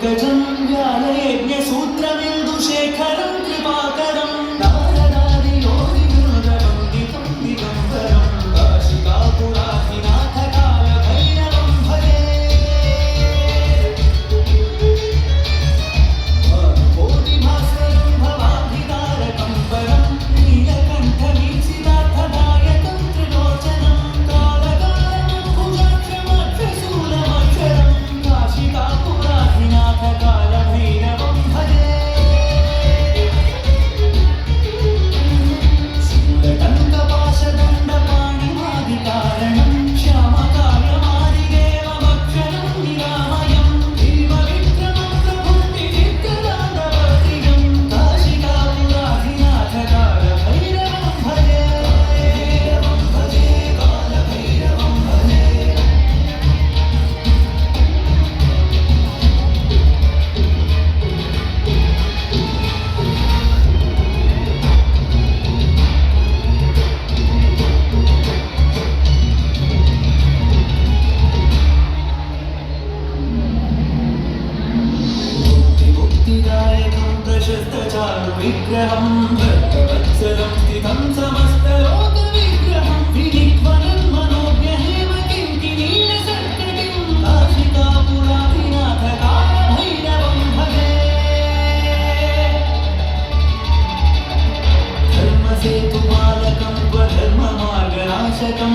पंकजं व्यालयज्ञसूत्रमिन्दुशेखरं कृपाकरं नारदादियोगिवृन्दवन्दितं दिगम्बरं काशिकापुराधिनाथकालभैरवं भजे कोटिभास्वरं भवाब्धितारकं परं नीलकण्ठवीक्षितार्थदायकं त्रिलोचनं कालकालमम्बुजाक्षमक्षशूलमक्षरं काशिकापुराधिनाथकालभैरवं भजे शूलटङ्कपाशदण्डपाणिमादिकारणं श्यामकायमादिदेवमक्षरं निरामयं भीमविक्रमं प्रभुं विचित्रदानवक्रियं काशिकापुराधिनाथकालभैरवं भजे कालभैरवं भजे मुक्तिदायकं प्रशस्तचारुविग्रहं भक्तवत्सलं स्थितं समस्तलोकविग्रहं विनिध्वनं मनोज्ञहेमकिङ्किणीलसत्कृतिं काशिकापुराधिनाथकालभैरवं भजे धर्मसेतुपालकं स्वधर्ममार्गनाशकं